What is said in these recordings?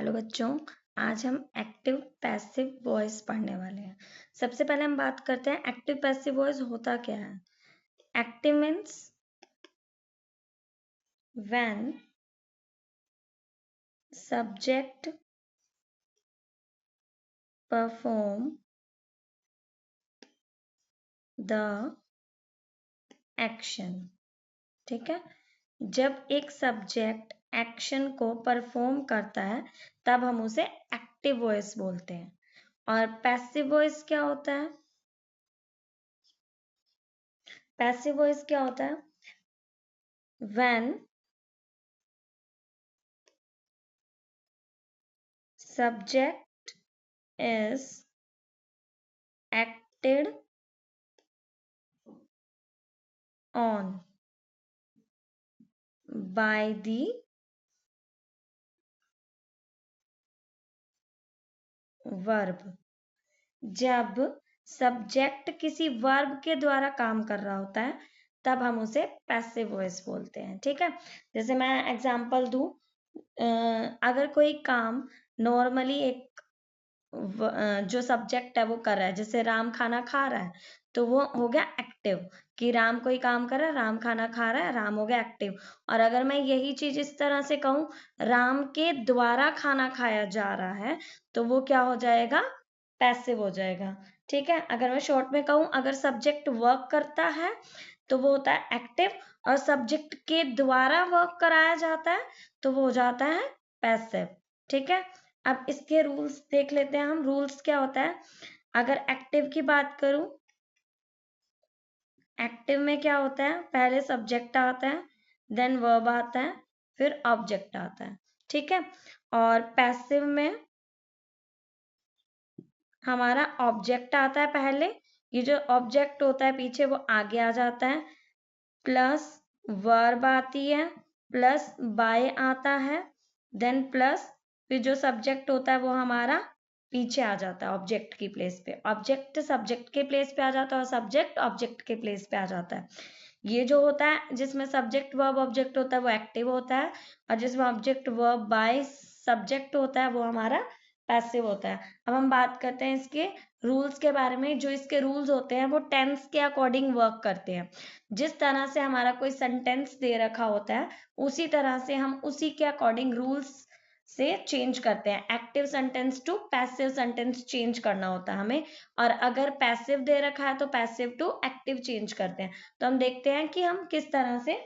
Hello बच्चों, आज हम एक्टिव पैसिव वॉइस पढ़ने वाले हैं। सबसे पहले हम बात करते हैं एक्टिव पैसिव वॉइस होता क्या है। Active means when subject perform the action. ठीक है, जब एक सब्जेक्ट एक्शन को परफॉर्म करता है तब हम उसे एक्टिव वॉइस बोलते हैं। और पैसिव वॉइस क्या होता है? पैसिव वॉइस क्या होता है? When subject is acted on by the verb। जब सब्जेक्ट किसी वर्ब के द्वारा काम कर रहा होता है तब हम उसे पैसिव वॉइस बोलते हैं। ठीक है, जैसे मैं एग्जांपल दूं, अगर कोई काम नॉर्मली एक जो सब्जेक्ट है वो कर रहा है, जैसे राम खाना खा रहा है, तो वो हो गया एक्टिव कि राम कोई काम कर रहा है, राम खाना खा रहा है, राम हो गया एक्टिव। और अगर मैं यही चीज इस तरह से कहूं, राम के द्वारा खाना खाया जा रहा है, तो वो क्या हो जाएगा? पैसिव हो जाएगा। ठीक है, अगर मैं शॉर्ट में कहूं, अगर सब्जेक्ट वर्क करता है तो वो होता है एक्टिव, और सब्जेक्ट के द्वारा वर्क कराया जाता है तो वो हो जाता है पैसिव। ठीक है, अब इसके रूल्स देख लेते हैं हम। रूल्स क्या होता है? अगर एक्टिव की बात करूं, एक्टिव में क्या होता है? पहले सब्जेक्ट आता है, देन वर्ब आता है, फिर ऑब्जेक्ट आता है। ठीक है, और पैसिव में हमारा ऑब्जेक्ट आता है पहले, ये जो ऑब्जेक्ट होता है पीछे वो आगे आ जाता है, प्लस वर्ब आती है, प्लस बाय आता है, देन प्लस फिर जो सब्जेक्ट होता है वो हमारा पीछे आ जाता है ऑब्जेक्ट की प्लेस पे। ऑब्जेक्ट सब्जेक्ट के प्लेस पे आ जाता है और सब्जेक्ट ऑब्जेक्ट के प्लेस पे आ जाता है। ये जो होता है जिसमें सब्जेक्ट वर्ब ऑब्जेक्ट होता है वो एक्टिव होता है, और जिसमें ऑब्जेक्ट वर्ब बाय सब्जेक्ट होता है वो हमारा पैसिव होता है। अब हम बात करते हैं इसके रूल्स के बारे में। जो इसके रूल्स होते हैं वो टेंस के अकॉर्डिंग वर्क करते हैं। जिस तरह से हमारा कोई सेंटेंस दे रखा होता है उसी तरह से हम उसी के अकॉर्डिंग रूल्स से चेंज करते हैं। Active sentence to passive sentence change करना होता है हमें, और अगर पैसिव दे रखा है तो पैसिव टू एक्टिव चेंज करते हैं। तो हम देखते हैं कि हम किस तरह से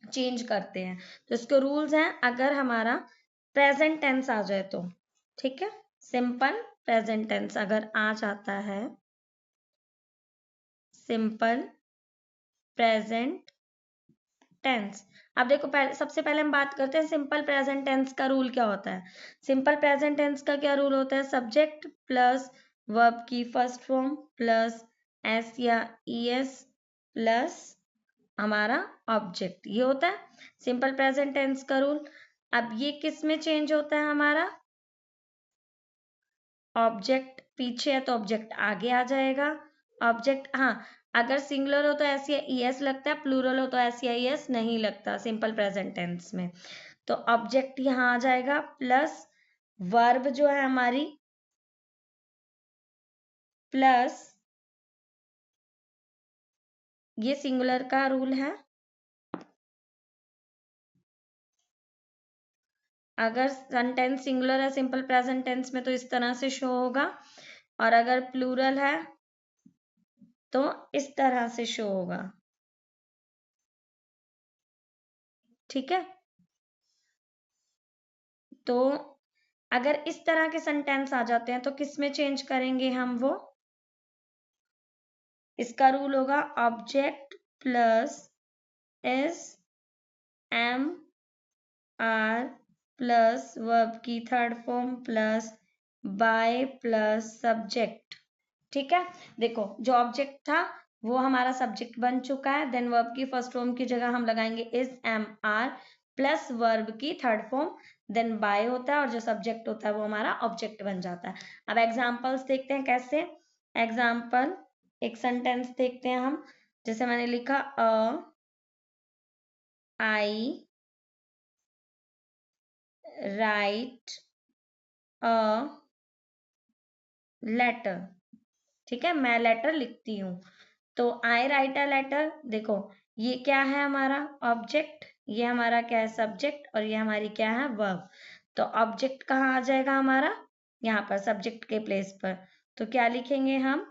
चेंज करते हैं। तो इसके रूल्स हैं, अगर हमारा प्रेजेंट टेंस आ जाए तो, ठीक है, सिंपल प्रेजेंट टेंस अगर आ जाता है, सिंपल प्रेजेंट टेंस। अब देखो, सबसे पहले हम बात करते हैं सिंपल प्रेजेंट टेंस का रूल क्या होता है। सिंपल प्रेजेंट टेंस का क्या रूल होता है? सब्जेक्ट प्लस वर्ब की फर्स्ट फॉर्म प्लस एस या ईएस प्लस हमारा ऑब्जेक्ट, ये होता है सिंपल प्रेजेंट टेंस का रूल। अब ये किस में चेंज होता है? हमारा ऑब्जेक्ट पीछे है तो ऑब्जेक्ट आगे आ जाएगा। ऑब्जेक्ट, हाँ, अगर सिंगुलर हो तो एस या ईएस लगता है, प्लूरल हो तो एस या ईएस नहीं लगता सिंपल प्रेजेंट टेंस में। तो ऑब्जेक्ट यहाँ आ जाएगा प्लस वर्ब जो है हमारी प्लस, ये सिंगुलर का रूल है। अगर सेंटेंस सिंगुलर है सिंपल प्रेजेंट टेंस में तो इस तरह से शो होगा, और अगर प्लूरल है तो इस तरह से शो होगा। ठीक है, तो अगर इस तरह के सेंटेंस आ जाते हैं तो किस में चेंज करेंगे हम? वो इसका रूल होगा object plus S M R plus verb की third form plus by plus subject. ठीक है, देखो जो ऑब्जेक्ट था वो हमारा सब्जेक्ट बन चुका है, देन वर्ब की फर्स्ट फॉर्म की जगह हम लगाएंगे is am are plus verb की थर्ड फॉर्म, देन बाय होता है, और जो सब्जेक्ट होता है वो हमारा ऑब्जेक्ट बन जाता है। अब एग्जांपल्स देखते हैं कैसे। एग्जांपल, एक सेंटेंस देखते हैं हम, जैसे मैंने लिखा आई राइट अ लेटर, ठीक है, मैं लेटर लिखती हूँ। तो आई राइट अ लेटर, देखो ये क्या है हमारा ऑब्जेक्ट, ये हमारा क्या है सब्जेक्ट, और ये हमारी क्या है वर्ब। तो ऑब्जेक्ट कहाँ आ जाएगा हमारा, यहाँ पर सब्जेक्ट के प्लेस पर। तो क्या लिखेंगे हम,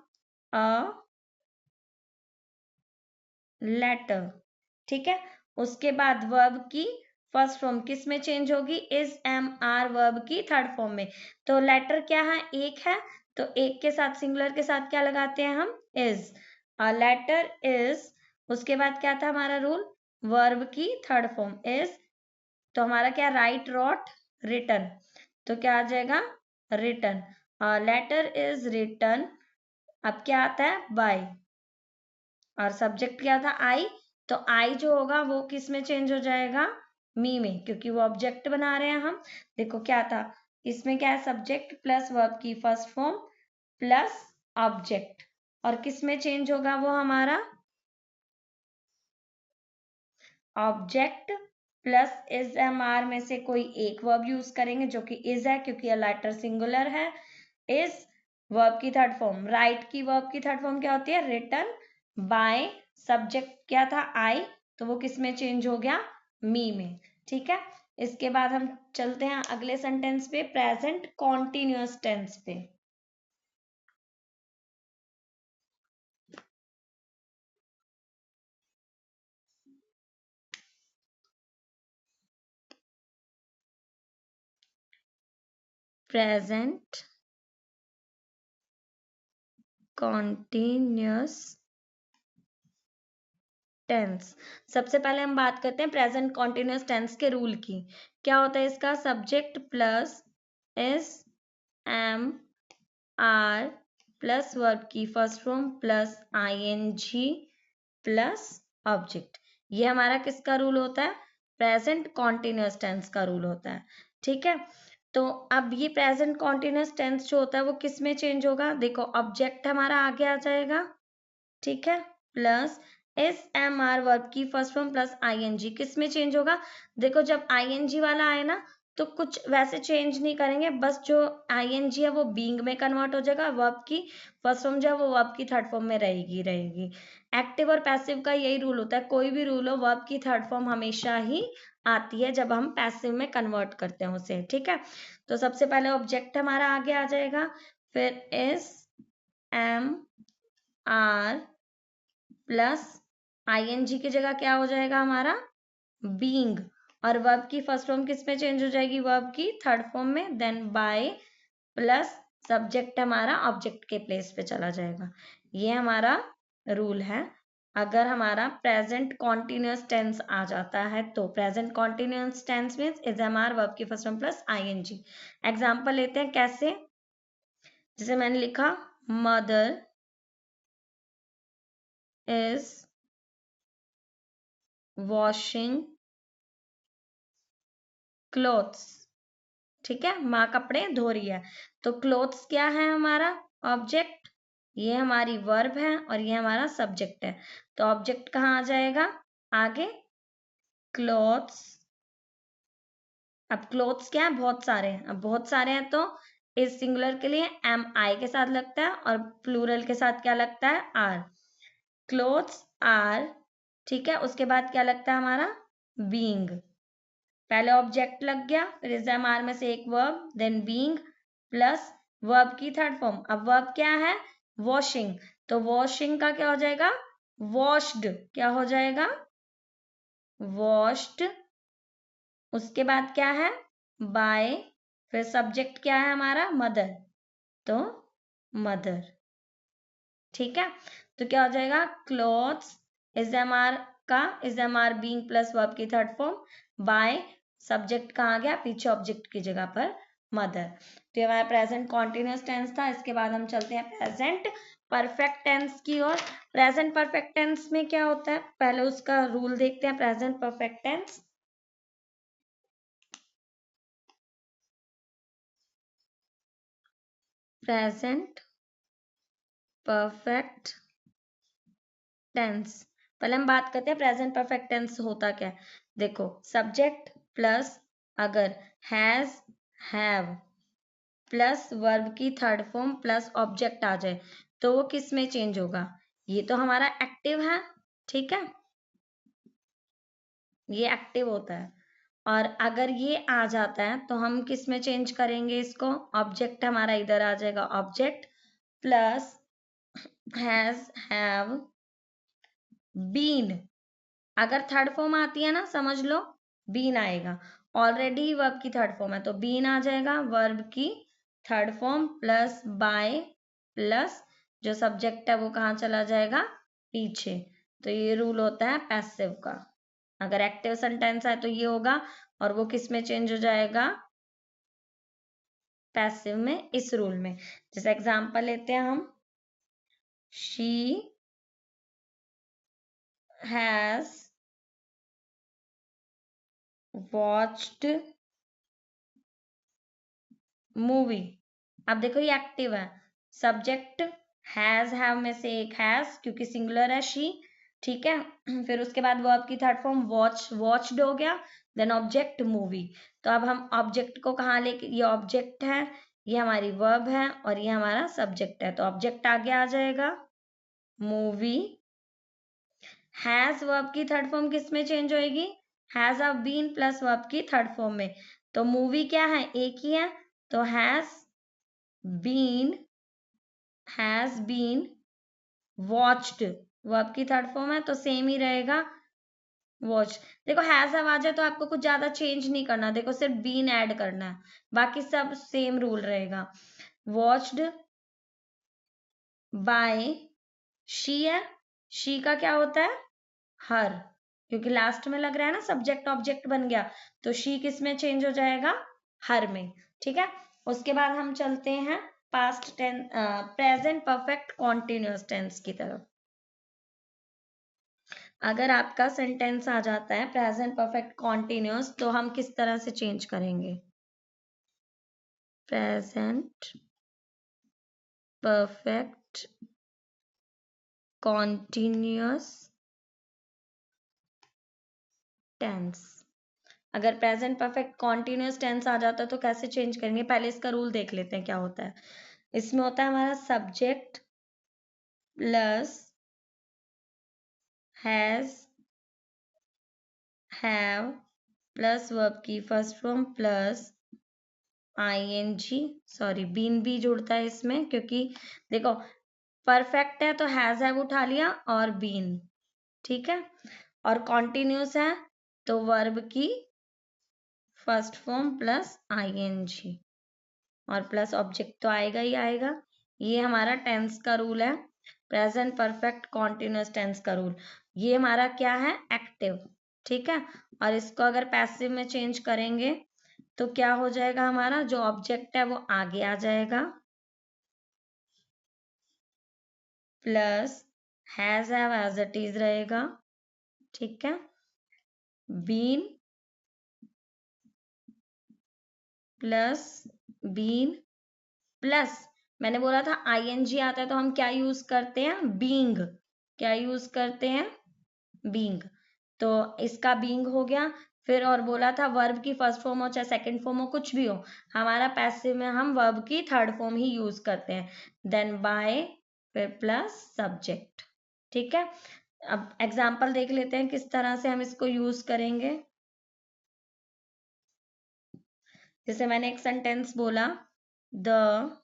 अ लेटर, ठीक है। उसके बाद वर्ब की फर्स्ट फॉर्म किस में चेंज होगी, इज एम आर वर्ब की थर्ड फॉर्म में। तो लेटर क्या है, एक है, तो एक के साथ सिंगुलर के साथ क्या लगाते हैं हम, इज। अ लेटर इज, उसके बाद क्या था हमारा रूल, वर्ब की थर्ड फॉर्म इज। तो हमारा क्या, राइट रॉट रिटन, तो क्या आ जाएगा रिटन। लेटर इज रिटन, अब क्या आता है बाय, और सब्जेक्ट क्या था आई, तो आई जो होगा वो किस में चेंज हो जाएगा, मी में, क्योंकि वो ऑब्जेक्ट बना रहे हैं हम। देखो क्या था, इसमें क्या है सब्जेक्ट प्लस वर्ब की फर्स्ट फॉर्म प्लस ऑब्जेक्ट, और किस में चेंज होगा वो हमारा object plus is am are में से कोई एक वर्ब यूज करेंगे जो कि इज है, क्योंकि लेटर सिंगुलर है। इज वर्ब की थर्ड फॉर्म, राइट की वर्ब की थर्ड फॉर्म क्या होती है, रिटन। बाय सब्जेक्ट क्या था आई, तो वो किस में चेंज हो गया, मी में, ठीक है। इसके बाद हम चलते हैं अगले सेंटेंस पे, प्रेजेंट कॉन्टिन्यूअस टेंस पे। प्रेजेंट कॉन्टिन्यूअस टेंस, सबसे पहले हम बात करते हैं प्रेजेंट कॉन्टिन्यूअस टेंस के रूल की। क्या होता है इसका, subject plus S M R plus verb की first form plus ING plus object, ये हमारा किसका रूल होता है, प्रेजेंट कॉन्टिन्यूअस टेंस का रूल होता है, ठीक है। तो अब ये प्रेजेंट कॉन्टिन्यूअस टेंस जो होता है वो किस में चेंज होगा, देखो ऑब्जेक्ट हमारा आगे आ जाएगा, ठीक है, plus S M are verb की फर्स्ट फॉर्म प्लस आईएनजी, किस में चेंज होगा, देखो जब आईएनजी वाला आए ना तो कुछ वैसे चेंज नहीं करेंगे, बस जो आईएनजी है वो बीइंग में कन्वर्ट हो जाएगा, वर्ब की फर्स्ट फॉर्म जो है वो वर्ब की थर्ड फॉर्म में रहेगी रहेगी। एक्टिव और पैसिव का यही रूल होता है, कोई भी रूल हो वर्ब की थर्ड फॉर्म हमेशा ही आती है जब हम पैसिव में कन्वर्ट करते हैं उसे, ठीक है। तो सबसे पहले ऑब्जेक्ट हमारा आगे आ जाएगा, फिर is M R plus ING की जगह क्या हो जाएगा हमारा बीइंग, और वर्ब की फर्स्ट फॉर्म किस में चेंज हो जाएगी, वर्ब की थर्ड फॉर्म में, देन बाय प्लस सब्जेक्ट हमारा ऑब्जेक्ट के प्लेस पे चला जाएगा। ये हमारा रूल है। अगर हमारा प्रेजेंट कॉन्टिन्यूअस टेंस आ जाता है तो present continuous tense means is am are verb की first form plus I N G. Example लेते हैं कैसे, जैसे मैंने लिखा मदर इज वॉशिंग क्लोथ्स, ठीक है, माँ कपड़े धो रही है। तो क्लोथ्स क्या है हमारा ऑब्जेक्ट, ये हमारी वर्ब है और ये हमारा सब्जेक्ट है। तो ऑब्जेक्ट कहाँ आ जाएगा आगे, क्लोथ्स। अब क्लोथ्स क्या है, बहुत सारे हैं, अब बहुत सारे हैं तो इस सिंगुलर के लिए एम आई के साथ लगता है और प्लूरल के साथ क्या लगता है, आर। क्लोथ्स आर, ठीक है, उसके बाद क्या लगता है हमारा बीइंग, पहले ऑब्जेक्ट लग गया, फिर इज एम आर में से एक verb, then being plus verb की थर्ड फॉर्म। अब वर्ब क्या है, वॉशिंग, तो वॉशिंग का क्या हो जाएगा, वॉश्ड, क्या हो जाएगा वॉश्ड। उसके बाद क्या है बाय, फिर सब्जेक्ट क्या है हमारा मदर, तो मदर, ठीक है। तो क्या हो जाएगा क्लोथ्स इज एम आर का is am are being plus verb की थर्ड फॉर्म बाय सब्जेक्ट कहाँ गया पीछे ऑब्जेक्ट की जगह पर मदर। तो ये हमारा प्रेजेंट कॉन्टिन्यूअस टेंस था। इसके बाद हम चलते हैं प्रेजेंट परफेक्ट टेंस की ओर। प्रेजेंट परफेक्ट टेंस में क्या होता है, पहले उसका रूल देखते हैं। Present perfect tense, present perfect tense, पहले हम बात करते हैं प्रेजेंट परफेक्ट टेंस होता क्या है। देखो सब्जेक्ट प्लस अगर हैज हैव प्लस वर्ब की थर्ड फॉर्म प्लस ऑब्जेक्ट आ जाए तो वो किस में चेंज होगा? ये तो हमारा एक्टिव है, ठीक है, ये एक्टिव होता है। और अगर ये आ जाता है तो हम किस में चेंज करेंगे इसको? ऑब्जेक्ट हमारा इधर आ जाएगा, object plus has have been. अगर थर्ड फॉर्म आती है ना, समझ लो बीन आएगा, ऑलरेडी वर्ब की थर्ड फॉर्म है तो बीन आ जाएगा, वर्ब की third form plus by plus जो सब्जेक्ट है वो कहाँ चला जाएगा? पीछे। तो ये रूल होता है पैसिव का। अगर एक्टिव सेंटेंस है तो ये होगा, और वो किस में चेंज हो जाएगा? पैसिव में, इस रूल में। जैसे एग्जांपल लेते हैं हम, शी हैज वॉच्ड मूवी। अब देखो ये एक्टिव है, सब्जेक्ट हैज हैव में से एक हैज क्योंकि सिंगुलर है शी, ठीक है। फिर उसके बाद वर्ब की थर्ड फॉर्म वॉच, वॉच्ड हो गया, देन ऑब्जेक्ट मूवी। तो अब हम ऑब्जेक्ट को कहाँ लेके, ये ऑब्जेक्ट है, ये हमारी वर्ब है और ये हमारा सब्जेक्ट है, तो ऑब्जेक्ट आगे आ जाएगा मूवी। हैज वर्ब की थर्ड फॉर्म किस में चेंज होएगी? Has have been plus verb की थर्ड फॉर्म में। तो मूवी क्या है? एक ही है, तो been has been watched, verb की थर्ड फॉर्म है तो सेम ही रहेगा वॉच। देखो हैज हैव आ जाए तो आपको कुछ ज्यादा चेंज नहीं करना, देखो सिर्फ बीन ऐड करना है, बाकी सब सेम रूल रहेगा। वॉच्ड बाय शी है, शी का क्या होता है? हर, क्योंकि लास्ट में लग रहा है ना सब्जेक्ट ऑब्जेक्ट बन गया, तो शी किस में चेंज हो जाएगा? हर में, ठीक है। उसके बाद हम चलते हैं past tense, present perfect continuous tense की तरफ। अगर आपका सेंटेंस आ जाता है प्रेजेंट परफेक्ट कॉन्टिन्यूअस तो हम किस तरह से चेंज करेंगे? Present perfect continuous tense. अगर प्रेजेंट परफेक्ट कॉन्टिन्यूअस टेंस आ जाता है तो कैसे चेंज करेंगे? पहले इसका रूल देख लेते हैं क्या होता है। इसमें होता है हमारा subject plus has have plus verb की first form plus I N G, sorry been भी जुड़ता है इसमें, क्योंकि देखो परफेक्ट है तो हैज हैव उठा लिया और बीन, ठीक है। और कॉन्टिन्यूस है तो वर्ब की फर्स्ट फॉर्म प्लस आईएनजी और प्लस ऑब्जेक्ट तो आएगा ही आएगा। ये हमारा टेंस का रूल है, प्रेजेंट परफेक्ट कॉन्टिन्यूअस टेंस का रूल। ये हमारा क्या है? एक्टिव, ठीक है। और इसको अगर पैसिव में चेंज करेंगे तो क्या हो जाएगा? हमारा जो ऑब्जेक्ट है वो आगे आ जाएगा plus has have as it is रहेगा, ठीक है। बीन प्लस बीन प्लस, मैंने बोला था आईएनजी आता है तो हम क्या यूज करते हैं? बीइंग। क्या यूज करते हैं? बीइंग। तो इसका बीइंग हो गया। फिर और बोला था वर्ब की फर्स्ट फॉर्म हो चाहे सेकंड फॉर्म हो कुछ भी हो, हमारा पैसिव में हम वर्ब की थर्ड फॉर्म ही यूज करते हैं, देन बाय फिर प्लस सब्जेक्ट, ठीक है। अब एग्जाम्पल देख लेते हैं किस तरह से हम इसको यूज करेंगे। जैसे मैंने एक सेंटेंस बोला, the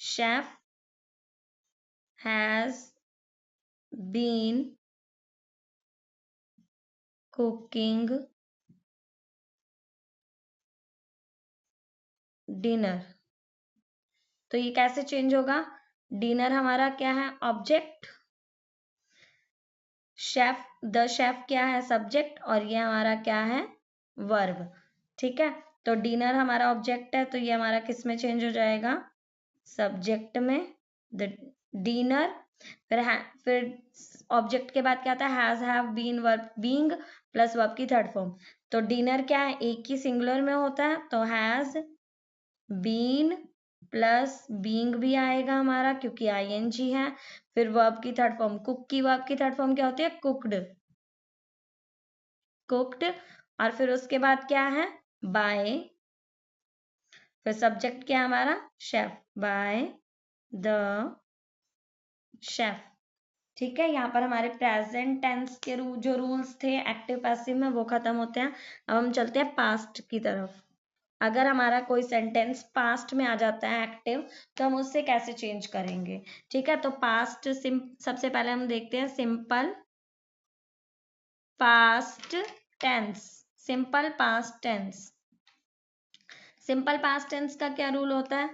chef has been cooking dinner. तो ये कैसे चेंज होगा? डिनर हमारा क्या है? ऑब्जेक्ट, शेफ, द शेफ क्या है? सब्जेक्ट, और ये हमारा क्या है? वर्ब, ठीक है। तो डिनर हमारा ऑब्जेक्ट है तो ये हमारा किस में चेंज हो जाएगा? सब्जेक्ट में, द डिनर। फिर ऑब्जेक्ट के बाद क्या आता है? Has have been verb being plus verb की थर्ड फॉर्म। तो डिनर क्या है? एक ही सिंगुलर में होता है तो हैज बीन प्लस बीइंग भी आएगा हमारा क्योंकि आईएनजी है। फिर वर्ब की थर्ड फॉर्म, कुक की वर्ब की थर्ड फॉर्म क्या होती है? Cooked, cooked. और फिर उसके बाद क्या है? बाय फिर सब्जेक्ट क्या है हमारा, शेफ, बाय द शेफ। ठीक है, यहाँ पर हमारे प्रेजेंट टेंस के जो रूल्स थे एक्टिव पैसिव में वो खत्म होते हैं। अब हम चलते हैं पास्ट की तरफ। अगर हमारा कोई सेंटेंस पास्ट में आ जाता है एक्टिव, तो हम उससे कैसे चेंज करेंगे। ठीक है, तो पास्ट सबसे पहले हम देखते हैं simple past tense. Simple past tense, simple past tense का क्या रूल होता है,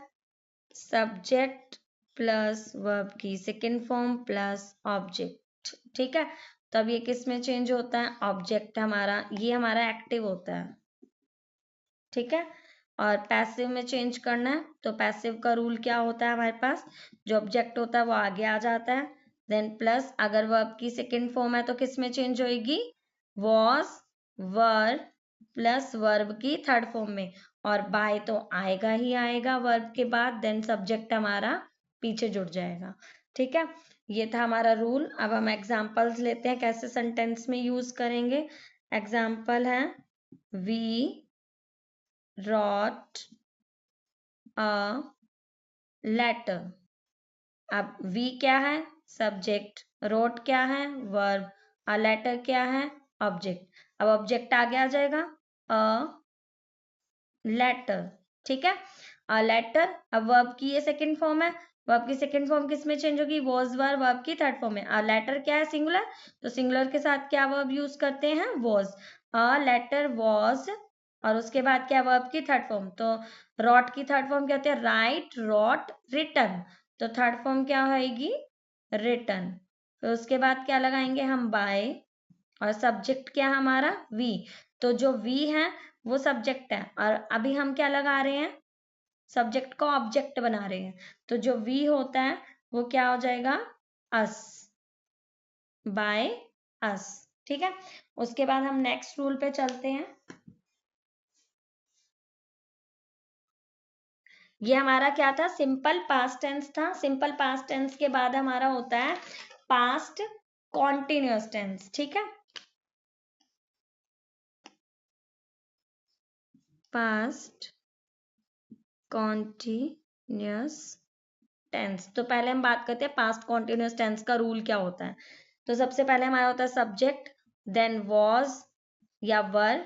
सब्जेक्ट प्लस वर्ब की सेकेंड फॉर्म प्लस ऑब्जेक्ट। ठीक है, तो अब ये किस में चेंज होता है, ऑब्जेक्ट हमारा, ये हमारा एक्टिव होता है। ठीक है, और पैसिव में चेंज करना है तो पैसिव का रूल क्या होता है हमारे पास, जो ऑब्जेक्ट होता है वो आगे आ जाता है, देन प्लस अगर वर्ब की सेकेंड फॉर्म है तो किस में चेंज होएगी, वॉज वर प्लस वर्ब की थर्ड फॉर्म में, और बाय तो आएगा ही आएगा वर्ब के बाद, देन सब्जेक्ट हमारा पीछे जुड़ जाएगा। ठीक है, ये था हमारा रूल। अब हम एग्जांपल्स लेते हैं कैसे सेंटेंस में यूज करेंगे। एग्जांपल है, वी wrote a letter। अब वी क्या है, सब्जेक्ट, रोट क्या है, वर्ब, अ लेटर क्या है, ऑब्जेक्ट। अब ऑब्जेक्ट आगे आ जाएगा, अ लेटर। ठीक है, अ लेटर। अब वर्ब की ये सेकंड फॉर्म है, वर्ब की सेकंड फॉर्म किस में चेंज होगी, वॉज वर, वर्ब की थर्ड फॉर्म में। अ लेटर क्या है, सिंगुलर, तो सिंगुलर के साथ क्या वर्ब यूज करते हैं, वॉज। अ लेटर वॉज, और उसके बाद क्या वर्ब की थर्ड फॉर्म, तो रॉट की थर्ड फॉर्म क्या होती है, राइट रॉट रिटन, तो थर्ड फॉर्म क्या होगी, रिटन। फिर उसके बाद क्या लगाएंगे हम, बाय, और सब्जेक्ट क्या है हमारा, वी, तो जो वी है वो सब्जेक्ट है, और अभी हम क्या लगा रहे हैं, सब्जेक्ट को ऑब्जेक्ट बना रहे हैं, तो जो वी होता है वो क्या हो जाएगा, अस, बाय अस। ठीक है, उसके बाद हम नेक्स्ट रूल पे चलते हैं। ये हमारा क्या था, सिंपल पास्ट टेंस था। सिंपल पास्ट टेंस के बाद हमारा होता है पास्ट कॉन्टिन्यूअस टेंस। ठीक है, पास्ट कॉन्टिन्यूअस टेंस। तो पहले हम बात करते हैं पास्ट कॉन्टिन्यूअस टेंस का रूल क्या होता है। तो सबसे पहले हमारा होता है सब्जेक्ट, देन वॉज या वर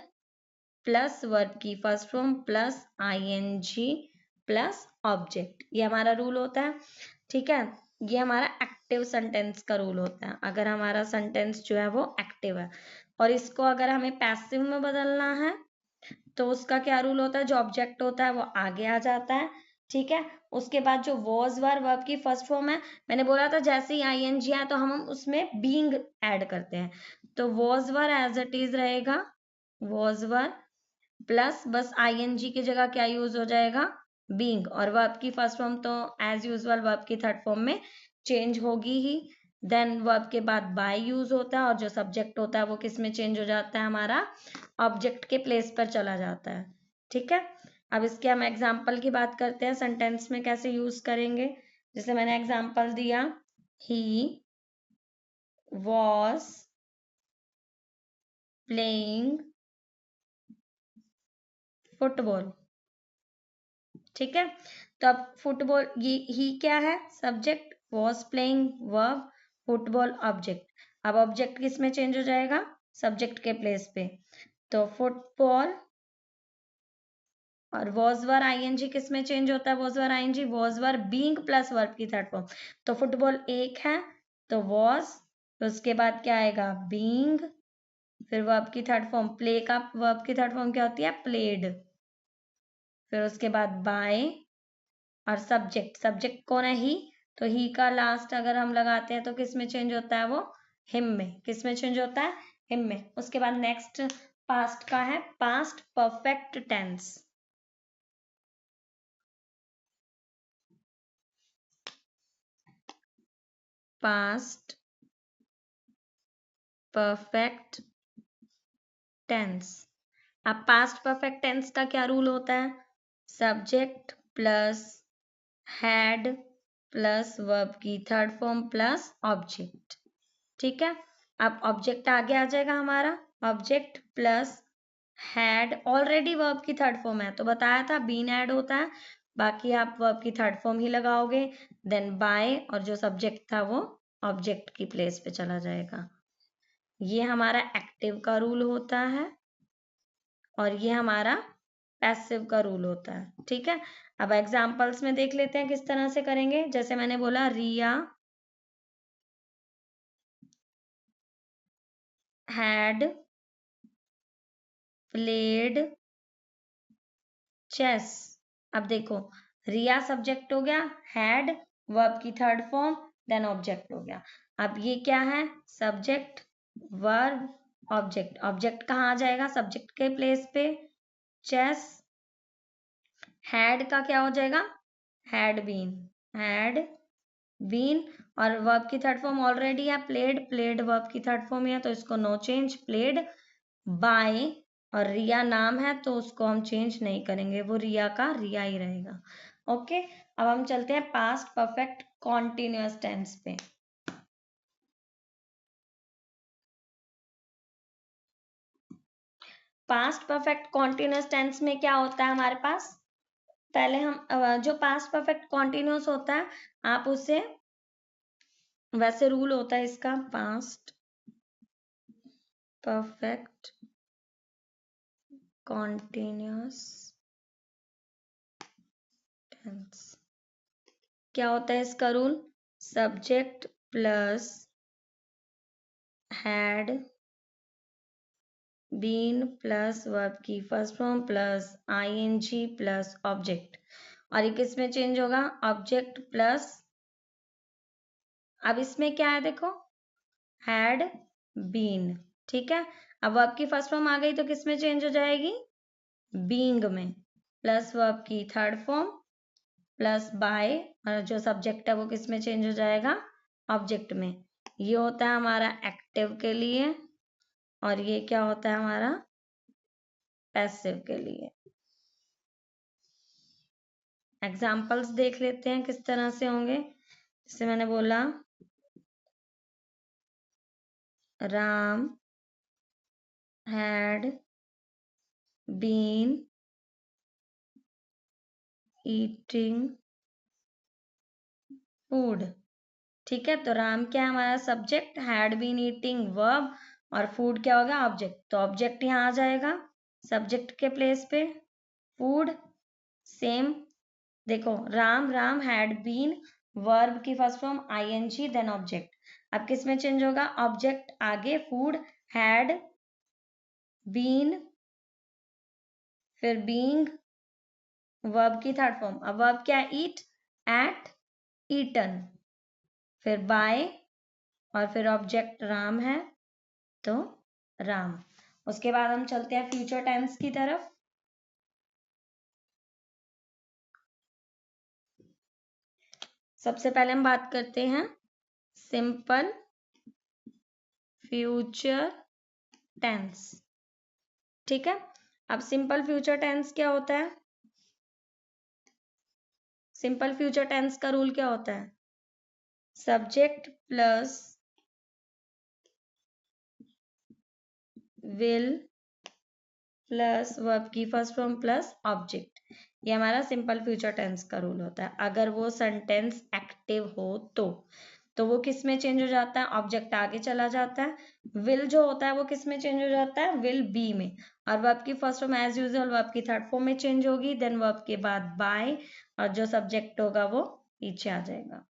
प्लस वर्ब की first form plus ING plus object, ये हमारा रूल होता है। ठीक है, ये हमारा एक्टिव सेंटेंस का रूल होता है, अगर हमारा सेंटेंस जो है वो एक्टिव है। और इसको अगर हमें पैसिव में बदलना है तो उसका क्या रूल होता है, जो ऑब्जेक्ट होता है वो आगे आ जाता है। ठीक है, उसके बाद जो वॉज वर वर्ब की फर्स्ट फॉर्म है, मैंने बोला था जैसे ही आईएनजी है तो हम उसमें बीइंग ऐड करते हैं, तो was were as it is रहेगा, वॉज वर प्लस बस आईएनजी की जगह क्या यूज हो जाएगा, बीइंग, और वर्ब की फर्स्ट फॉर्म तो एज यूजुअल वर्ब की थर्ड फॉर्म में चेंज होगी ही। देन वर्ब के बाद बाय यूज होता है, और जो सब्जेक्ट होता है वो किस में चेंज हो जाता है, हमारा ऑब्जेक्ट के प्लेस पर चला जाता है। ठीक है, अब इसके हम एग्जाम्पल की बात करते हैं, सेंटेंस में कैसे यूज करेंगे। जैसे मैंने एग्जाम्पल दिया, ही वॉज प्लेइंग फुटबॉल। ठीक है, तो अब फुटबॉल, ये ही क्या है, subject, was playing verb, football object. अब ऑब्जेक्ट किस में चेंज हो जाएगा, सब्जेक्ट के प्लेस पे, तो फुटबॉल, और वॉज वर आईएनजी किस में चेंज होता है, was were ING, was were being plus verb की थर्ड फॉर्म, तो फुटबॉल एक है तो वॉज, तो उसके बाद क्या आएगा, बीइंग, फिर वर्ब की थर्ड फॉर्म, प्ले का वर्ब की थर्ड फॉर्म क्या होती है, प्लेड, फिर उसके बाद बाय, और सब्जेक्ट, सब्जेक्ट कौन है, ही, तो ही का लास्ट अगर हम लगाते हैं तो किस में चेंज होता है, वो हिम में, किस में चेंज होता है, हिम में। उसके बाद नेक्स्ट पास्ट का है past perfect tense. Past perfect tense. अब पास्ट परफेक्ट टेंस का क्या रूल होता है, subject plus had plus verb की थर्ड फॉर्म प्लस ऑब्जेक्ट। ठीक है, अब ऑब्जेक्ट आगे आ जाएगा हमारा, object plus had already verb की थर्ड फॉर्म है, तो बताया था बीन ऐड होता है, बाकी आप वर्ब की थर्ड फॉर्म ही लगाओगे। देन बाय, और जो सब्जेक्ट था वो ऑब्जेक्ट की प्लेस पे चला जाएगा। ये हमारा एक्टिव का रूल होता है और ये हमारा पैसिव का रूल होता है। ठीक है, अब एग्जांपल्स में देख लेते हैं किस तरह से करेंगे। जैसे मैंने बोला रिया हैड प्लेड चेस। अब देखो, रिया सब्जेक्ट हो गया, हैड वर्ब की थर्ड फॉर्म, देन ऑब्जेक्ट हो गया। अब ये क्या है, सब्जेक्ट वर्ब ऑब्जेक्ट। ऑब्जेक्ट कहाँ आ जाएगा, सब्जेक्ट के प्लेस पे, चेस। हैड का क्या हो जाएगा, हैड बीन, हैड बीन। और वर्ब की थर्ड फॉर्म ऑलरेडी है प्लेड, प्लेड वर्ब की थर्ड फॉर्म है तो इसको नो चेंज, प्लेड बाय। और रिया नाम है तो उसको हम चेंज नहीं करेंगे, वो रिया का रिया ही रहेगा। ओके, अब हम चलते हैं पास्ट परफेक्ट कॉन्टिन्यूअस टेंस पे। पास्ट परफेक्ट कॉन्टिन्यूअस टेंस में क्या होता है हमारे पास, पहले हम जो पास्ट परफेक्ट कॉन्टिन्यूअस होता है, आप उसे, वैसे रूल होता है इसका, पास्ट परफेक्ट कॉन्टिन्यूअस टेंस क्या होता है इसका rule, subject plus had been plus verb की first form plus ING plus object. और ये किस में चेंज होगा, ऑब्जेक्ट प्लस, अब इसमें क्या है देखो, हैड बीन। ठीक है, अब वर्ब की फर्स्ट फॉर्म आ गई तो किस में चेंज हो जाएगी, बीइंग में, प्लस वर्ब की थर्ड फॉर्म प्लस बाय, और जो सब्जेक्ट है वो किस में चेंज हो जाएगा, ऑब्जेक्ट में। ये होता है हमारा एक्टिव के लिए और ये क्या होता है हमारा पैसिव के लिए। एग्जाम्पल्स देख लेते हैं किस तरह से होंगे। जैसे मैंने बोला Ram had been eating food. ठीक है, तो राम क्या है हमारा subject, had been eating verb, और फूड क्या होगा ऑब्जेक्ट। तो ऑब्जेक्ट यहाँ आ जाएगा सब्जेक्ट के प्लेस पे, फूड। सेम देखो, Ram Ram had been verb की first form I N G then object. अब किस में चेंज होगा, ऑब्जेक्ट आगे, फूड, हैड बीन, फिर बीइंग वर्ब की थर्ड फॉर्म। अब वर्ब क्या है, ईट, एट, ईटन, फिर बाय, और फिर ऑब्जेक्ट राम है तो राम। उसके बाद हम चलते हैं फ्यूचर टेंस की तरफ। सबसे पहले हम बात करते हैं सिंपल फ्यूचर टेंस। ठीक है, अब सिंपल फ्यूचर टेंस क्या होता है, सिंपल फ्यूचर टेंस का रूल क्या होता है, subject plus will plus verb की फर्स्ट फॉर्म प्लस ऑब्जेक्ट। ये हमारा सिंपल फ्यूचर टेंस का रूल होता है। अगर वो सेंटेंस एक्टिव हो तो वो किस में चेंज हो जाता है, ऑब्जेक्ट आगे चला जाता है। विल जो होता है वो किस में चेंज हो जाता है, विल बी में, और वर्ब की first form as usual verb की थर्ड फॉर्म में चेंज होगी, देन वर्ब के बाद बाय, और जो सब्जेक्ट होगा वो पीछे आ जाएगा।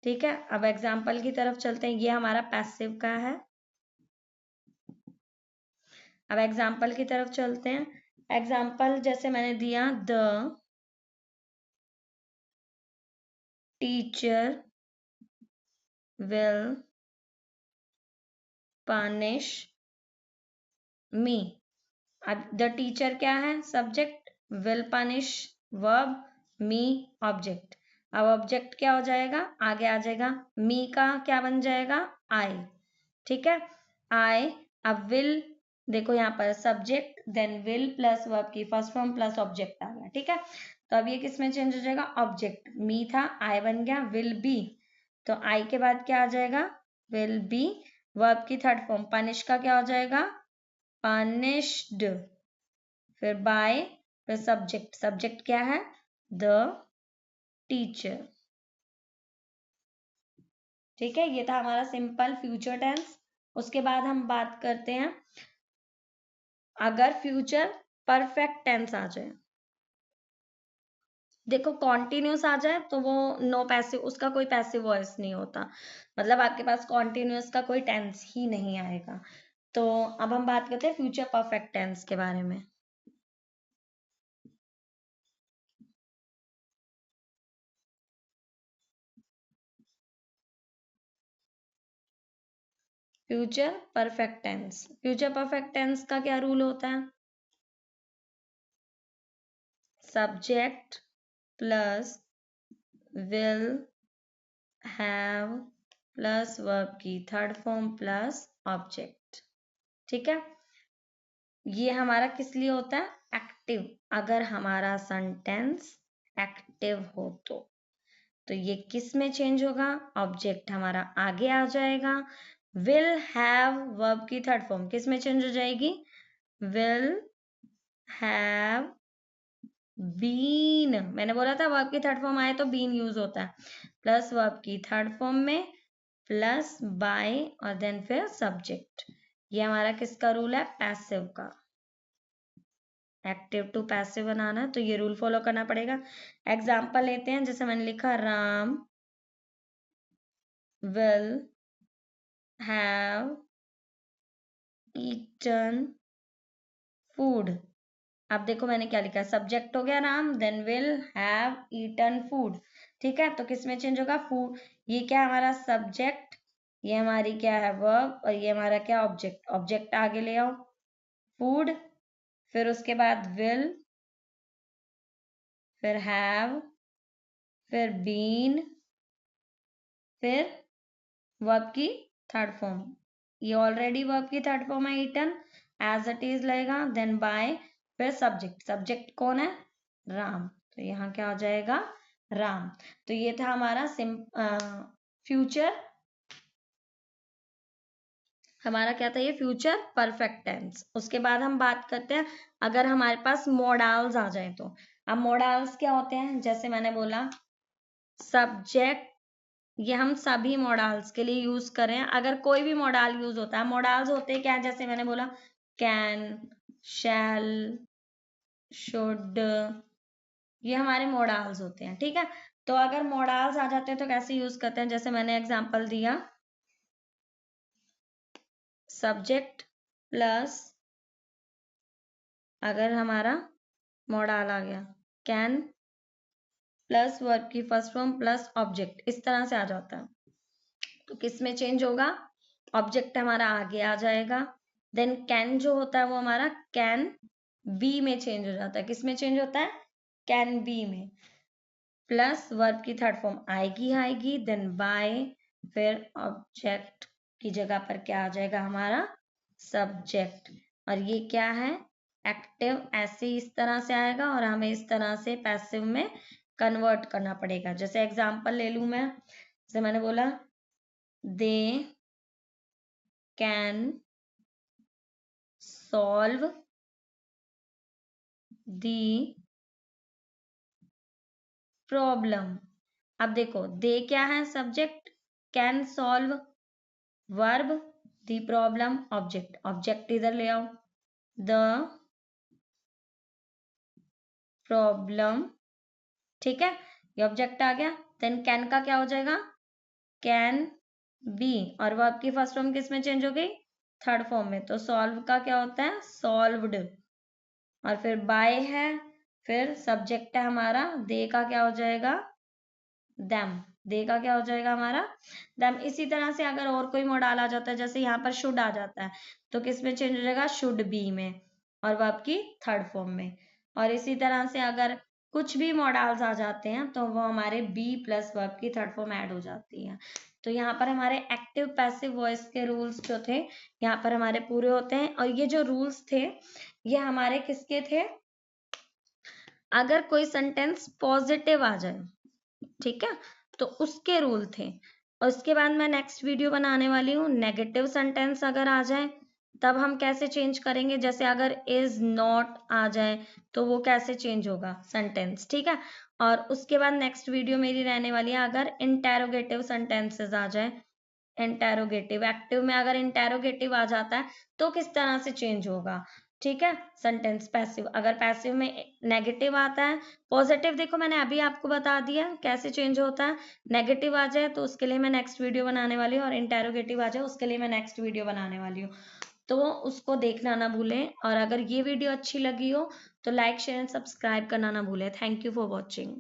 ठीक है, अब एग्जाम्पल की तरफ चलते हैं। ये हमारा पैसिव का है। अब एग्जाम्पल की तरफ चलते हैं। एग्जाम्पल जैसे मैंने दिया, the teacher will punish me. अब द टीचर क्या है, subject, will punish verb, me object. अब ऑब्जेक्ट क्या हो जाएगा, आगे आ जाएगा, मी का क्या बन जाएगा, आई। ठीक है, आई। अब विल देखो यहाँ पर subject then will plus verb की फर्स्ट फॉर्म प्लस ऑब्जेक्ट आ गया। ठीक है, तो अब ये किस में चेंज हो जाएगा, ऑब्जेक्ट, मी था आई बन गया विल बी, तो आई के बाद क्या आ जाएगा, विल बी, वर्ब की थर्ड फॉर्म, पनिश का क्या हो जाएगा, पनिश्ड। फिर बाय, फिर सब्जेक्ट। सब्जेक्ट क्या है? The teacher. ठीक है, ये था हमारा सिंपल फ्यूचर टेंस। उसके बाद हम बात करते हैं अगर फ्यूचर परफेक्ट टेंस आ जाए। देखो कॉन्टिन्यूस आ जाए तो वो नो पैसिव, उसका कोई पैसिव वॉइस नहीं होता, मतलब आपके पास कॉन्टिन्यूस का कोई टेंस ही नहीं आएगा। तो अब हम बात करते हैं फ्यूचर परफेक्ट टेंस के बारे में। Future perfect tense, future perfect tense का क्या रूल होता है? Subject plus will have plus verb की थर्ड फॉर्म प्लस ऑब्जेक्ट। ठीक है, ये हमारा किस लिए होता है? एक्टिव। अगर हमारा सेंटेंस एक्टिव हो तो ये किस में चेंज होगा? ऑब्जेक्ट हमारा आगे आ जाएगा। विल हैव वर्ब की थर्ड फॉर्म किस में चेंज हो जाएगी? Will have been. मैंने बोला था वर्ब की थर्ड फॉर्म आए तो बीन यूज होता है, प्लस वर्ब की थर्ड फॉर्म में प्लस बाय और देन फिर सब्जेक्ट। ये हमारा किसका रूल है? पैसिव का। एक्टिव टू पैसिव बनाना तो ये रूल फॉलो करना पड़ेगा। एग्जाम्पल लेते हैं, जैसे मैंने लिखा Ram will have eaten food. अब देखो मैंने क्या लिखा, सब्जेक्ट हो गया Ram, then will have eaten food. ठीक है, तो किस में चेंज होगा? फूड। ये क्या हमारा? सब्जेक्ट, ये हमारी क्या है? वर्ब, और ये हमारा क्या? ऑब्जेक्ट। ऑब्जेक्ट आगे ले आओ, फूड, फिर उसके बाद विल, फिर हैव, फिर बीन, फिर वर्ब की थर्ड फॉर्म। ये ऑलरेडी वर्ब की थर्ड फॉर्म है ईटन, एज इट इज लगेगा, देन बाय, फिर सब्जेक्ट। सब्जेक्ट कौन है? राम, तो यहाँ क्या हो जाएगा? राम। तो ये था हमारा फ्यूचर, हमारा क्या था? ये फ्यूचर परफेक्ट टेंस। उसके बाद हम बात करते हैं अगर हमारे पास मोडाल्स आ जाए तो। अब मोडाल्स क्या होते हैं? जैसे मैंने बोला सब्जेक्ट, ये हम सभी मॉडल्स के लिए यूज करें। अगर कोई भी मॉडल यूज होता है, मॉडल्स होते हैं क्या? जैसे मैंने बोला कैन, शैल, शुड, ये हमारे मॉडल्स होते हैं। ठीक है, तो अगर मॉडल्स आ जाते हैं तो कैसे यूज करते हैं? जैसे मैंने एग्जांपल दिया, सब्जेक्ट प्लस, अगर हमारा मॉडल आ गया कैन प्लस वर्ब की फर्स्ट फॉर्म प्लस ऑब्जेक्ट, इस तरह से आ जाता है, तो किस में चेंज होगा? ऑब्जेक्ट हमारा आगे आ जाएगा, देन कैन जो होता है वो हमारा कैन बी में चेंज हो जाता है। किस में चेंज होता है? कैन बी में, प्लस वर्ब की थर्ड फॉर्म आएगी, देन बाय, फिर ऑब्जेक्ट की जगह पर क्या आ जाएगा? हमारा सब्जेक्ट। और ये क्या है? एक्टिव। ऐसे इस तरह से आएगा और हमें इस तरह से पैसिव में कन्वर्ट करना पड़ेगा। जैसे एग्जांपल ले लूं मैं, जैसे मैंने बोला they can solve the problem. अब देखो दे क्या है? Subject, can solve verb, the problem object. Object इधर ले आओ, द प्रॉब्लम। ठीक है, ये ऑब्जेक्ट आ गया, देन कैन का क्या हो जाएगा? कैन बी, और वर्ब की फर्स्ट फॉर्म किस में चेंज हो गई? थर्ड फॉर्म में, तो सॉल्व का क्या होता है? सॉल्व्ड। और फिर बाय है, फिर सब्जेक्ट है हमारा, दे का क्या हो जाएगा? देम। दे का क्या हो जाएगा हमारा? देम। इसी तरह से अगर और कोई मॉडल आ जाता है, जैसे यहाँ पर शुड आ जाता है, तो किस में चेंज हो जाएगा? शुड बी में, और वर्ब की थर्ड फॉर्म में। और इसी तरह से अगर कुछ भी मॉडल्स आ जाते हैं तो वो हमारे बी प्लस वर्ब की थर्ड फॉर्म ऐड हो जाती है। तो यहाँ पर हमारे एक्टिव पैसिव वॉइस के रूल्स जो थे यहाँ पर हमारे पूरे होते हैं। और ये जो रूल्स थे ये हमारे किसके थे? अगर कोई सेंटेंस पॉजिटिव आ जाए, ठीक है, तो उसके रूल थे। और उसके बाद मैं नेक्स्ट वीडियो बनाने वाली हूँ नेगेटिव सेंटेंस अगर आ जाए तब हम कैसे चेंज करेंगे, जैसे अगर इज नॉट आ जाए तो वो कैसे चेंज होगा सेंटेंस, ठीक है। और उसके बाद नेक्स्ट वीडियो मेरी रहने वाली है अगर इंटेरोगेटिव सेंटेंसेस आ जाए, इंटेरोगेटिव एक्टिव में अगर इंटेरोगेटिव आ जाता है तो किस तरह से चेंज होगा, ठीक है। सेंटेंस पैसिव, अगर पैसिव में नेगेटिव आता है, पॉजिटिव देखो मैंने अभी आपको बता दिया कैसे चेंज होता है। नेगेटिव आ जाए तो उसके लिए मैं नेक्स्ट वीडियो बनाने वाली हूँ, और इंटेरोगेटिव आ जाए उसके लिए मैं नेक्स्ट वीडियो बनाने वाली हूँ, तो उसको देखना ना भूलें। और अगर ये वीडियो अच्छी लगी हो तो लाइक शेयर एंड सब्सक्राइब करना ना भूलें। Thank you for watching.